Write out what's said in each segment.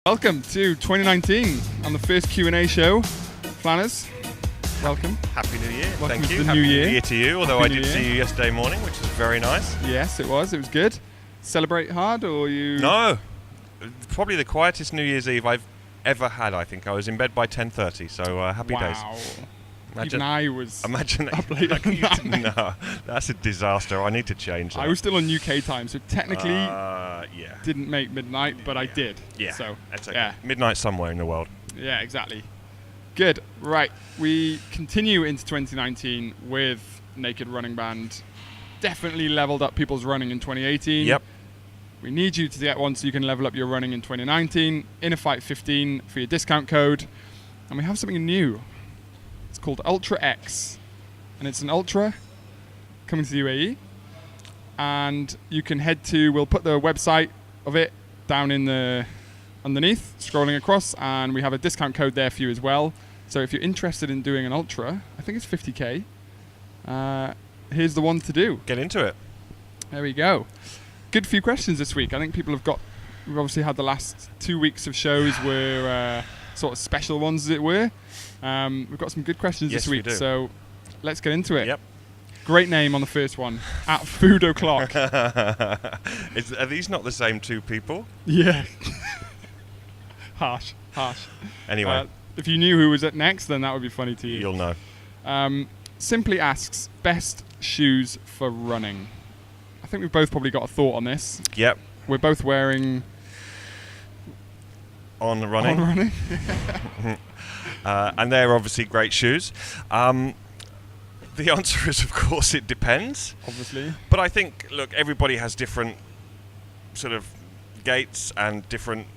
Welcome to 2019 on the first Q&A show. Flanners, welcome. Happy New Year. Welcome Thank you. to the Happy New Year. New Year to you, although Happy I New did Year. see you yesterday morning, which was very nice. Yes, it was good. Celebrate hard, or you... No, probably the quietest New Year's Eve I've ever had, I think. I was in bed by 10:30, so happy days. Wow. Imagine, Even I was imagine up later than that. No, that's a disaster. I need to change that. I was still on UK time, so technically yeah. didn't make midnight, but I did. Yeah, So, that's okay. yeah. Midnight somewhere in the world. Yeah, exactly. Good. Right. We continue into 2019 with Naked Running Band. Definitely leveled up people's running in 2018. Yep. We need you to get one so you can level up your running in 2019. Inner Fight 15 for your discount code. And we have something new. It's called Ultra X. And it's an Ultra coming to the UAE. And you can head to, we'll put the website of it down in the underneath, scrolling across, and we have a discount code there for you as well. So if you're interested in doing an Ultra, I think it's 50k, here's the one to do. Get into it. There we go. Good few questions this week. I think people have we've obviously had the last 2 weeks of shows were sort of special ones, as it were. We've got some good questions Yes, this week, we do. so let's get into it. Yep. Great name on the first one, at Food O'Clock. Are these not the same two people? Yeah. Harsh. Anyway, If you knew who was at next, then that would be funny to you. you'll know. Simply asks, best shoes for running. I think we've both probably got a thought on this. Yep. We're both wearing... On running. On running. And they're obviously great shoes. The answer is, of course, it depends. Obviously. But I think, look, everybody has different sort of gaits and different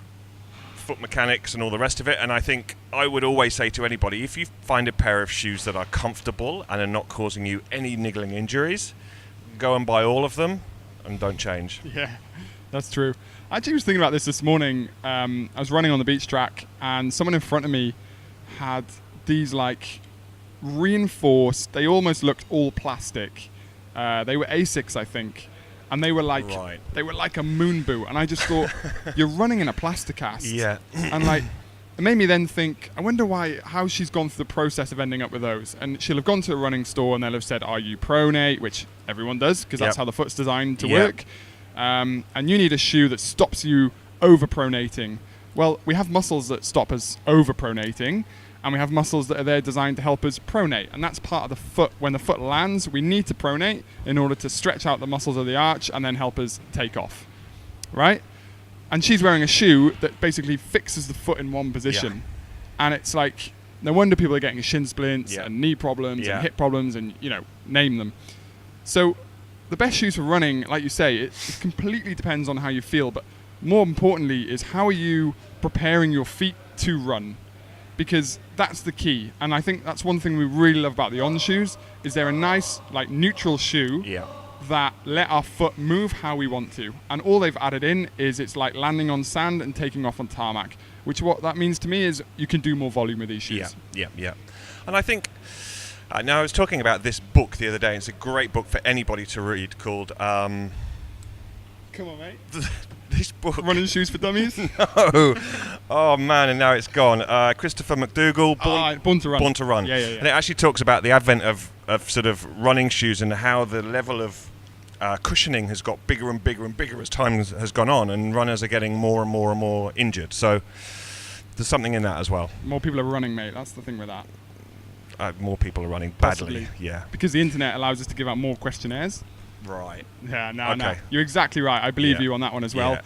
foot mechanics and all the rest of it. And I think I would always say to anybody, if you find a pair of shoes that are comfortable and are not causing you any niggling injuries, go and buy all of them and don't change. Yeah, that's true. I actually was thinking about this morning. I was running on the beach track, and someone in front of me had these like reinforced, they almost looked all plastic. They were Asics, I think. And they were like they were like a moon boot. And I just thought, you're running in a plasticast. Yeah. And like, it made me then think, I wonder how she's gone through the process of ending up with those. And she'll have gone to a running store and they'll have said, are you pronate? Which everyone does, because that's how the foot's designed to work. And you need a shoe that stops you over-pronating. Well, we have muscles that stop us over-pronating, and we have muscles that are there designed to help us pronate. And that's part of the foot. When the foot lands, we need to pronate in order to stretch out the muscles of the arch and then help us take off. Right? And she's wearing a shoe that basically fixes the foot in one position. Yeah. And it's like, no wonder people are getting shin splints and knee problems and hip problems and, name them. So the best shoes for running, like you say, it completely depends on how you feel. But more importantly is, how are you preparing your feet to run? Because that's the key. And I think that's one thing we really love about the On shoes, is they're a nice, like, neutral shoe that let our foot move how we want to. And all they've added in is it's like landing on sand and taking off on tarmac, which what that means to me is you can do more volume with these shoes. Yeah. And I think, now I was talking about this book the other day, and it's a great book for anybody to read called... Come on, mate. This book. Running Shoes for Dummies? No. Oh, man, and now it's gone. Christopher McDougall, Born to Run. Born to Run. Yeah. And it actually talks about the advent of sort of running shoes and how the level of cushioning has got bigger and bigger and bigger as time has gone on, and runners are getting more and more and more injured. So there's something in that as well. More people are running, mate. That's the thing with that. More people are running Possibly. badly. Yeah. Because the internet allows us to give out more questionnaires. Right. Yeah, no. You're exactly right. I believe you on that one as well.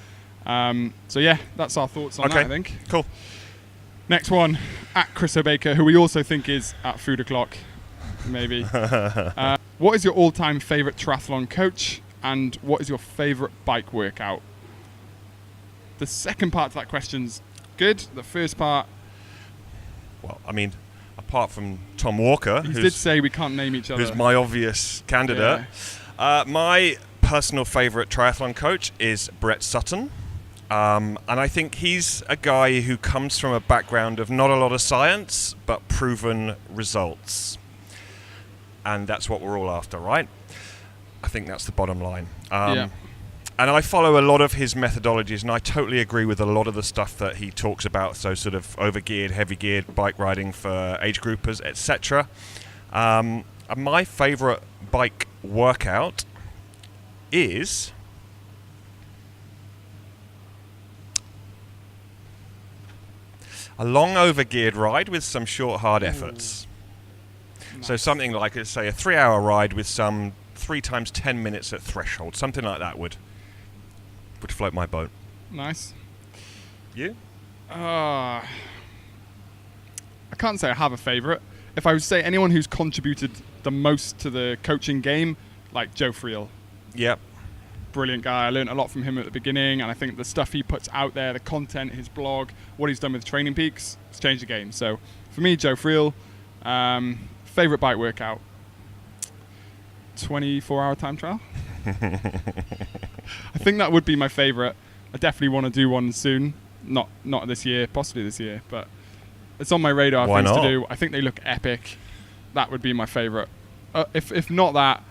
So that's our thoughts on that, I think. Cool. Next one, at Chris O'Baker, who we also think is at Food O'Clock, maybe. What is your all-time favourite triathlon coach, and what is your favourite bike workout? The second part to that question's good. The first part... Well, I mean, apart from Tom Walker... He did say we can't name each other. Who's my obvious candidate. Yeah. My personal favourite triathlon coach is Brett Sutton. And I think he's a guy who comes from a background of not a lot of science, but proven results. And that's what we're all after, right? I think that's the bottom line. And I follow a lot of his methodologies, and I totally agree with a lot of the stuff that he talks about. So sort of over-geared, heavy-geared bike riding for age groupers, etc. My favourite bike workout is a long over-geared ride with some short, hard efforts. Nice. So something like, let's say, a 3-hour ride with some 3 times 10 minutes at threshold. Something like that would float my boat. Nice. You? I can't say I have a favourite. If I would say anyone who's contributed the most to the coaching game, like Joe Friel. Yep. Brilliant guy. I learned a lot from him at the beginning, and I think the stuff he puts out there, the content, his blog, what he's done with Training Peaks, it's changed the game. So for me, Joe Friel. Favourite bike workout? 24-hour time trial. I think that would be my favourite. I definitely want to do one soon. Not this year, possibly this year, but it's on my radar. Why things not? to do. I think they look epic. That would be my favourite. If not that,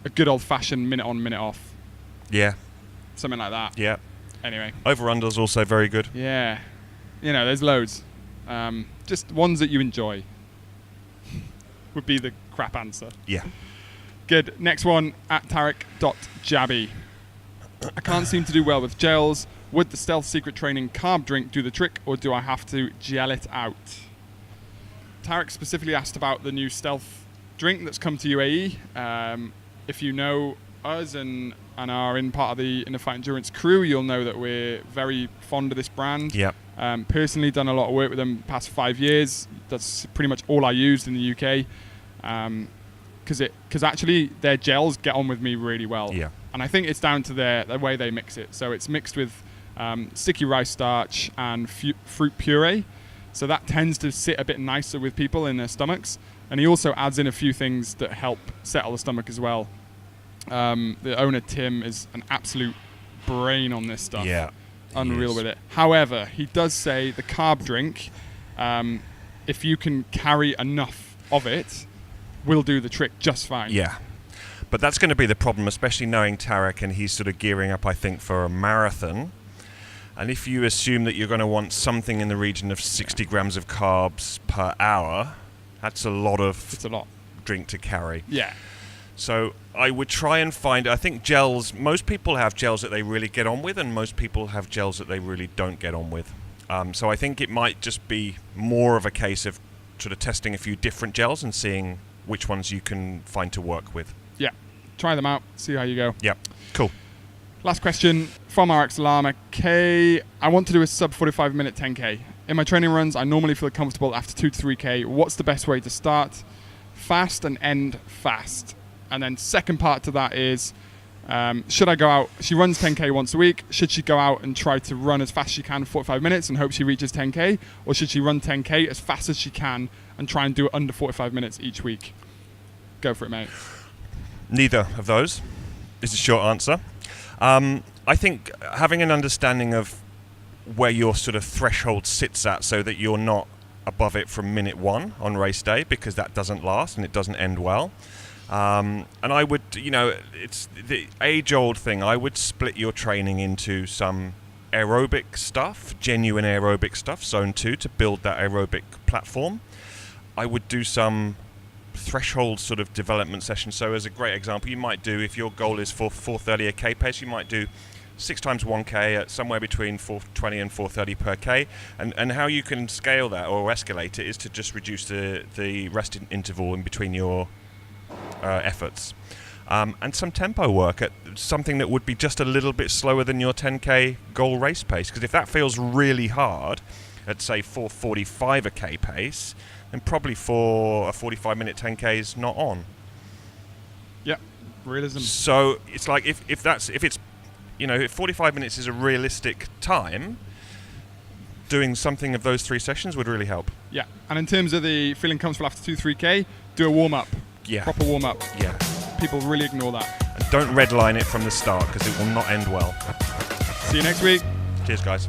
a good old-fashioned minute on, minute off. Yeah. Something like that. Yeah. Anyway. Over-under's also very good. Yeah. There's loads. Just ones that you enjoy would be the crap answer. Yeah. Good. Next one, at Tarek.Jabby. I can't seem to do well with gels. Would the Stealth Secret Training carb drink do the trick, or do I have to gel it out? Tarek specifically asked about the new Stealth drink that's come to UAE. If you know us and are in part of the Inner Fight Endurance crew, you'll know that we're very fond of this brand. Yep. Personally done a lot of work with them the past 5 years. That's pretty much all I used in the UK. Because actually their gels get on with me really well. Yeah. And I think it's down to the way they mix it. So it's mixed with sticky rice starch and fruit puree. So that tends to sit a bit nicer with people in their stomachs. And he also adds in a few things that help settle the stomach as well. The owner, Tim, is an absolute brain on this stuff. Yeah. Unreal with it. However, he does say the carb drink, if you can carry enough of it, will do the trick just fine. Yeah. But that's going to be the problem, especially knowing Tarek, and he's sort of gearing up, I think, for a marathon. And if you assume that you're going to want something in the region of 60 grams of carbs per hour, that's a lot of drink to carry. Yeah. So I would try and find, I think gels, most people have gels that they really get on with, and most people have gels that they really don't get on with. So I think it might just be more of a case of sort of testing a few different gels and seeing which ones you can find to work with. Yeah. Try them out, see how you go. Yeah. Cool. Last question from RX Lama K. I want to do a sub 45 minute 10K. In my training runs, I normally feel comfortable after 2 to 3K. What's the best way to start fast and end fast? And then second part to that is, should I go out? She runs 10K once a week. Should she go out and try to run as fast as she can for 45 minutes and hope she reaches 10K? Or should she run 10K as fast as she can and try and do it under 45 minutes each week? Go for it, mate. Neither of those is the short answer. I think having an understanding of where your sort of threshold sits at, so that you're not above it from minute 1 on race day, because that doesn't last and it doesn't end well. And I would, it's the age-old thing. I would split your training into some aerobic stuff, genuine aerobic stuff, zone 2, to build that aerobic platform. I would do some threshold sort of development sessions. So as a great example, you might do, if your goal is for 4:30 a K pace, you might do 6 times 1K at somewhere between 4:20 and 4:30 per K. And how you can scale that or escalate it is to just reduce the rest interval in between your efforts. And some tempo work at something that would be just a little bit slower than your 10K goal race pace. Because if that feels really hard at, say, 4:45 a K pace, then probably for a 45-minute 10K is not on. Yeah, realism. So it's like if it's if 45 minutes is a realistic time, doing something of those 3 sessions would really help. Yeah, and in terms of the feeling comfortable after 2-3K, do a warm-up. Yeah. Proper warm-up. Yeah. People really ignore that. And don't redline it from the start, because it will not end well. See you next week. Cheers, guys.